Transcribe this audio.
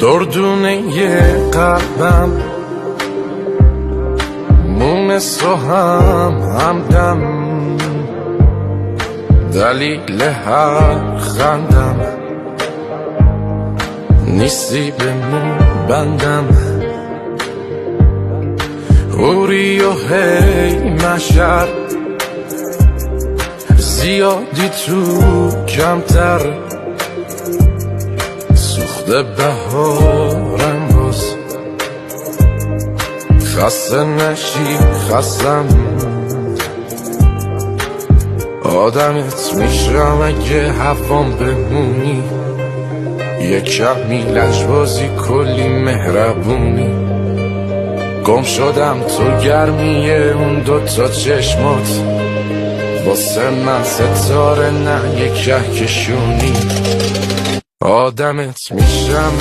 دردونه قلبم مونس تو همدم، دلیل هر خندم نیستی به مون بندم. اوری و هی مشر زیادی تو کمتر، سوخته بهارم باز خسته نشی خستم. آدمت میشم اگه هوام بمونی، یه کمی لجبازی کلی مهربونی. گم شدم تو گرمیه اون دوتا چشمات، واسه من ستاره نه یه کهکشونی. آدمت میشم